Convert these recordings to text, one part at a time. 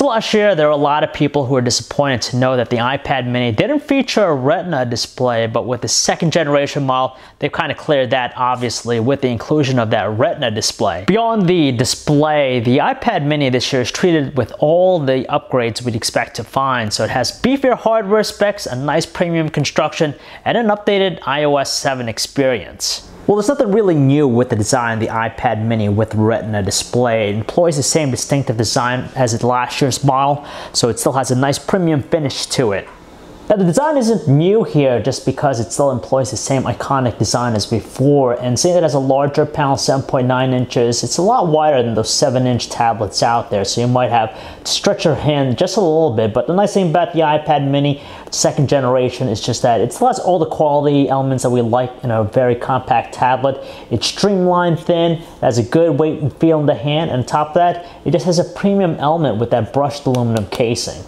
So last year, there were a lot of people who were disappointed to know that the iPad mini didn't feature a Retina display, but with the second generation model, they've kind of cleared that, obviously, with the inclusion of that Retina display. Beyond the display, the iPad mini this year is treated with all the upgrades we'd expect to find. So it has beefier hardware specs, a nice premium construction, and an updated iOS 7 experience. Well, there's nothing really new with the design of the iPad mini with Retina display. It employs the same distinctive design as its last year's model, so it still has a nice premium finish to it. Now, the design isn't new here just because it still employs the same iconic design as before, and seeing it has a larger panel, 7.9 inches, it's a lot wider than those 7-inch tablets out there, so you might have to stretch your hand just a little bit. But the nice thing about the iPad mini second generation is just that it still has all the quality elements that we like in a very compact tablet. It's streamlined thin, it has a good weight and feel in the hand, and on top of that, it just has a premium element with that brushed aluminum casing.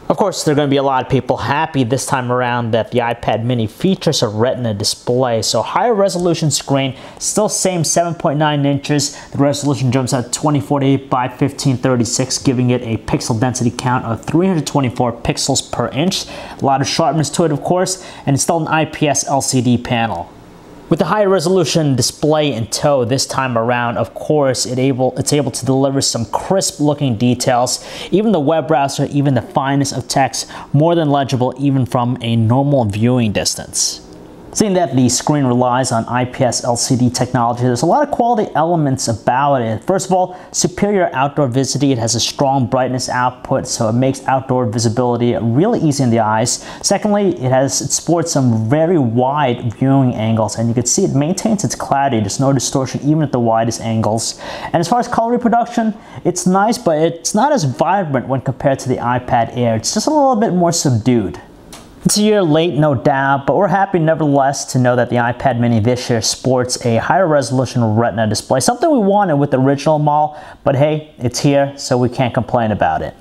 Of course, there are going to be a lot of people happy this time around that the iPad mini features a Retina display. So higher resolution screen, still same 7.9 inches. The resolution jumps at 2040 by 1536, giving it a pixel density count of 324 pixels per inch. A lot of sharpness to it, of course, and it's still an IPS LCD panel. With the higher resolution display in tow this time around, of course, it's able to deliver some crisp looking details. Even the web browser, even the finest of text, more than legible even from a normal viewing distance. Seeing that the screen relies on IPS LCD technology, there's a lot of quality elements about it. First of all, superior outdoor visibility. It has a strong brightness output, so it makes outdoor visibility really easy in the eyes. Secondly, it sports some very wide viewing angles, and you can see it maintains its clarity. There's no distortion even at the widest angles. And as far as color reproduction, it's nice, but it's not as vibrant when compared to the iPad Air. It's just a little bit more subdued. It's a year late, no doubt, but we're happy nevertheless to know that the iPad mini this year sports a higher resolution Retina display, something we wanted with the original model, but hey, it's here, so we can't complain about it.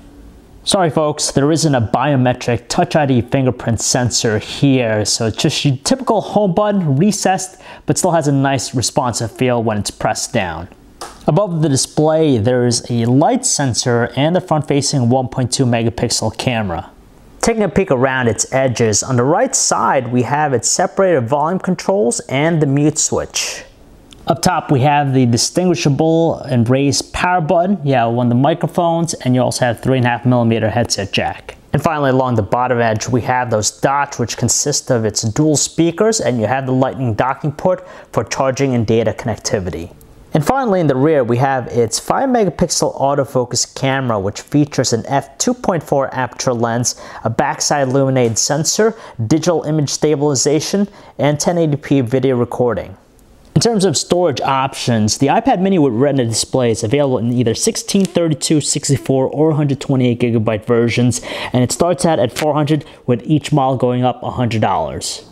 Sorry folks, there isn't a biometric Touch ID fingerprint sensor here, so it's just your typical home button, recessed, but still has a nice responsive feel when it's pressed down. Above the display, there is a light sensor and a front-facing 1.2 megapixel camera. Taking a peek around its edges, on the right side we have its separated volume controls and the mute switch. Up top we have the distinguishable and raised power button, one of the microphones, and you also have 3.5mm headset jack. And finally, along the bottom edge we have those dots which consist of its dual speakers, and you have the Lightning docking port for charging and data connectivity. And finally, in the rear, we have its 5-megapixel autofocus camera, which features an f2.4 aperture lens, a backside illuminated sensor, digital image stabilization, and 1080p video recording. In terms of storage options, the iPad mini with Retina display is available in either 16, 32, 64, or 128GB versions, and it starts out at $400, with each model going up $100.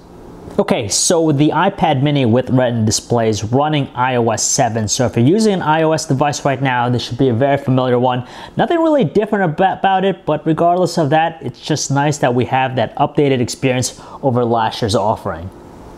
Okay, so the iPad mini with Retina display is running iOS 7, so if you're using an iOS device right now, this should be a very familiar one. Nothing really different about it, but regardless of that, it's just nice that we have that updated experience over last year's offering.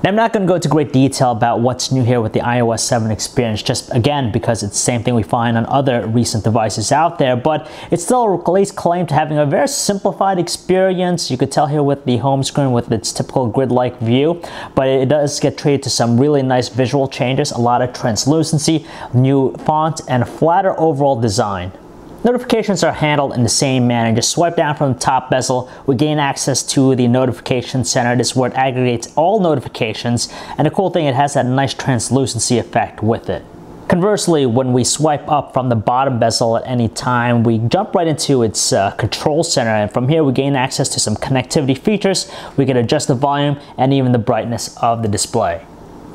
Now, I'm not going to go into great detail about what's new here with the iOS 7 experience, just again because it's the same thing we find on other recent devices out there, but it still lays claim to having a very simplified experience. You could tell here with the home screen with its typical grid-like view, but it does get treated to some really nice visual changes, a lot of translucency, new font, and a flatter overall design. Notifications are handled in the same manner. Just swipe down from the top bezel, we gain access to the notification center. This is where it aggregates all notifications, and the cool thing, it has that nice translucency effect with it. Conversely, when we swipe up from the bottom bezel at any time, we jump right into its control center, and from here we gain access to some connectivity features. We can adjust the volume and even the brightness of the display.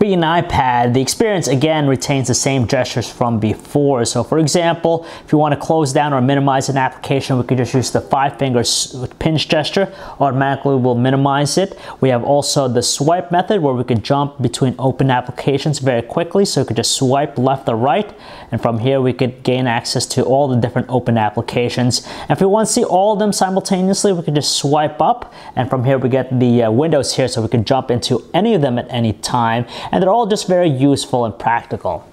Being an iPad, the experience again retains the same gestures from before. So for example, if you want to close down or minimize an application, we can just use the 5-finger pinch gesture. Automatically will minimize it. We have also the swipe method where we can jump between open applications very quickly. So we could just swipe left or right, and from here we could gain access to all the different open applications. And if we want to see all of them simultaneously, we can just swipe up, and from here we get the windows here, so we can jump into any of them at any time. And they're all just very useful and practical.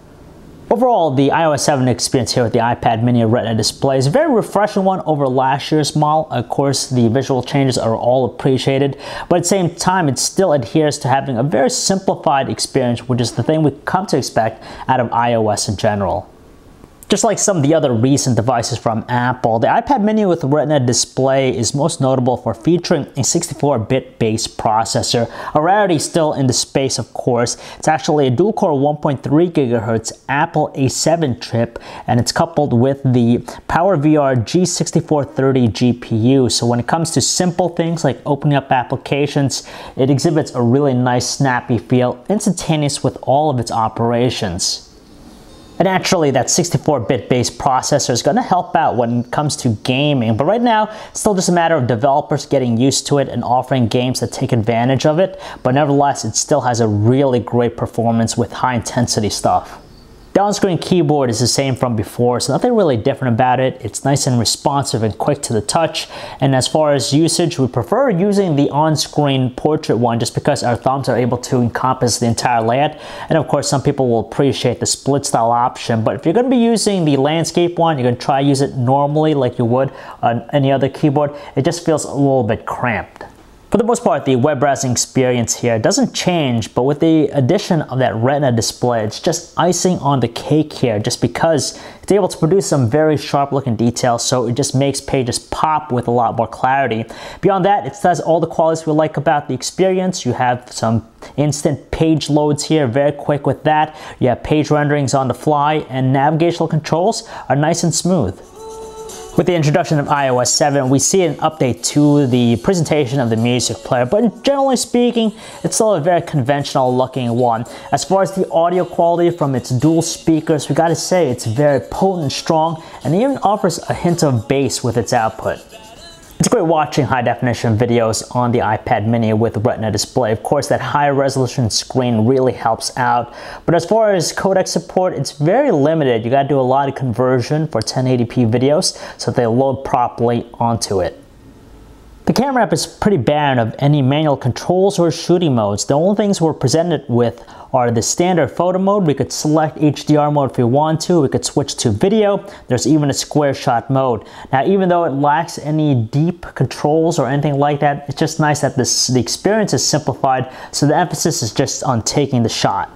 Overall, the iOS 7 experience here with the iPad mini Retina display is a very refreshing one over last year's model. Of course, the visual changes are all appreciated, but at the same time, it still adheres to having a very simplified experience, which is the thing we come to expect out of iOS in general. Just like some of the other recent devices from Apple, the iPad mini with Retina display is most notable for featuring a 64-bit base processor, a rarity still in the space of course. It's actually a dual-core 1.3 GHz Apple A7 chip, and it's coupled with the PowerVR G6430 GPU. So when it comes to simple things like opening up applications, it exhibits a really nice snappy feel, instantaneous with all of its operations. And naturally, that 64-bit base processor is going to help out when it comes to gaming, but right now, it's still just a matter of developers getting used to it and offering games that take advantage of it, but nevertheless, it still has a really great performance with high-intensity stuff. The on-screen keyboard is the same from before, so nothing really different about it. It's nice and responsive and quick to the touch. And as far as usage, we prefer using the on-screen portrait one just because our thumbs are able to encompass the entire layout. And of course, some people will appreciate the split style option. But if you're going to be using the landscape one, you're going to try to use it normally like you would on any other keyboard. It just feels a little bit cramped. For the most part, the web browsing experience here doesn't change, but with the addition of that Retina display, it's just icing on the cake here, just because it's able to produce some very sharp looking details, so it just makes pages pop with a lot more clarity. Beyond that, it does all the qualities we like about the experience. You have some instant page loads here, very quick with that. You have page renderings on the fly, and navigational controls are nice and smooth. With the introduction of iOS 7, we see an update to the presentation of the music player, but generally speaking, it's still a very conventional looking one. As far as the audio quality from its dual speakers, we gotta say it's very potent and strong, and it even offers a hint of bass with its output. It's great watching high-definition videos on the iPad mini with Retina display. Of course, that high-resolution screen really helps out. But as far as codec support, it's very limited. You gotta do a lot of conversion for 1080p videos so they load properly onto it. The camera app is pretty barren of any manual controls or shooting modes. The only things we're presented with are the standard photo mode. We could select HDR mode if we want to. We could switch to video. There's even a square shot mode. Now, even though it lacks any deep controls or anything like that, it's just nice that the experience is simplified, so the emphasis is just on taking the shot.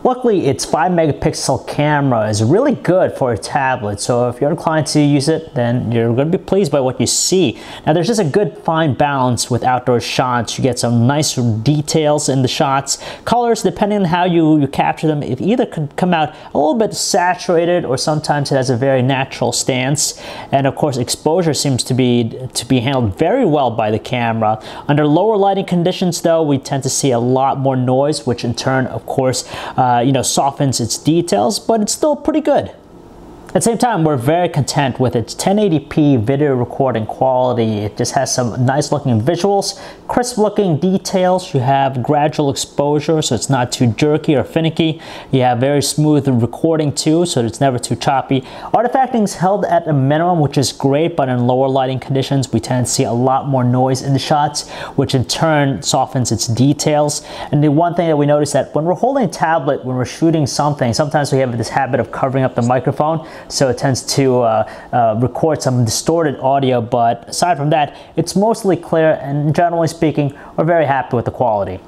Luckily, its 5-megapixel camera is really good for a tablet, so if you're inclined to use it, then you're going to be pleased by what you see. Now, there's just a good fine balance with outdoor shots. You get some nice details in the shots. Colors, depending on how you capture them, it either could come out a little bit saturated, or sometimes it has a very natural stance. And of course, exposure seems to be handled very well by the camera. Under lower lighting conditions, though, we tend to see a lot more noise, which in turn, of course, softens its details, but it's still pretty good. At the same time, we're very content with its 1080p video recording quality. It just has some nice looking visuals, crisp looking details. You have gradual exposure, so it's not too jerky or finicky. You have very smooth recording too, so it's never too choppy. Artifacting is held at a minimum, which is great, but in lower lighting conditions, we tend to see a lot more noise in the shots, which in turn softens its details. And the one thing that we notice that when we're holding a tablet, when we're shooting something, sometimes we have this habit of covering up the microphone, so it tends to record some distorted audio, but aside from that, it's mostly clear, and generally speaking, we're very happy with the quality.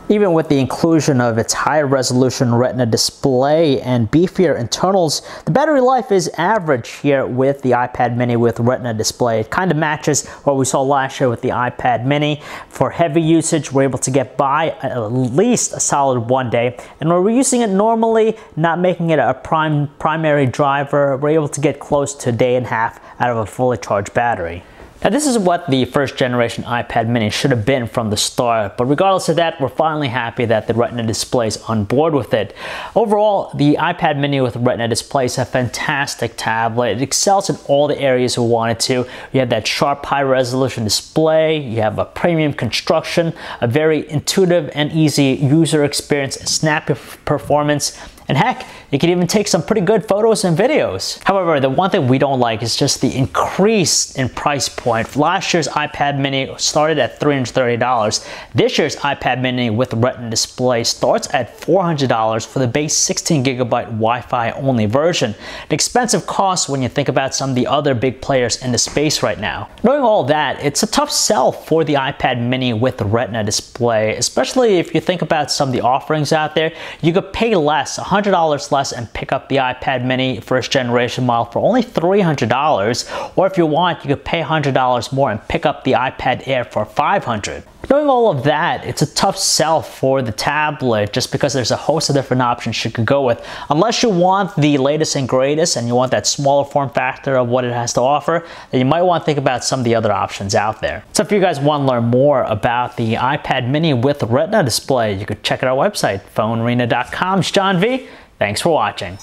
Even with the inclusion of its high-resolution Retina display and beefier internals, the battery life is average here with the iPad mini with Retina display. It kind of matches what we saw last year with the iPad mini. For heavy usage, we're able to get by at least a solid 1 day. And when we're using it normally, not making it a primary driver, we're able to get close to a day and a half out of a fully charged battery. Now, this is what the first generation iPad mini should have been from the start, but regardless of that, we're finally happy that the Retina display is on board with it. Overall, the iPad mini with Retina display is a fantastic tablet. It excels in all the areas we want it to. You have that sharp, high-resolution display, you have a premium construction, a very intuitive and easy user experience, snappy performance, and heck, You can even take some pretty good photos and videos. However, the one thing we don't like is just the increase in price point. Last year's iPad mini started at $330. This year's iPad mini with Retina display starts at $400 for the base 16GB Wi-Fi only version. An expensive cost when you think about some of the other big players in the space right now. Knowing all that, it's a tough sell for the iPad mini with the Retina display, especially if you think about some of the offerings out there. You could pay less, $100 less, and pick up the iPad mini first generation model for only $300, or if you want, you could pay $100 more and pick up the iPad Air for $500. Knowing all of that, it's a tough sell for the tablet just because there's a host of different options you could go with. Unless you want the latest and greatest and you want that smaller form factor of what it has to offer, then you might want to think about some of the other options out there. So if you guys want to learn more about the iPad mini with Retina display, you could check out our website, phonearena.com. It's John V. Thanks for watching.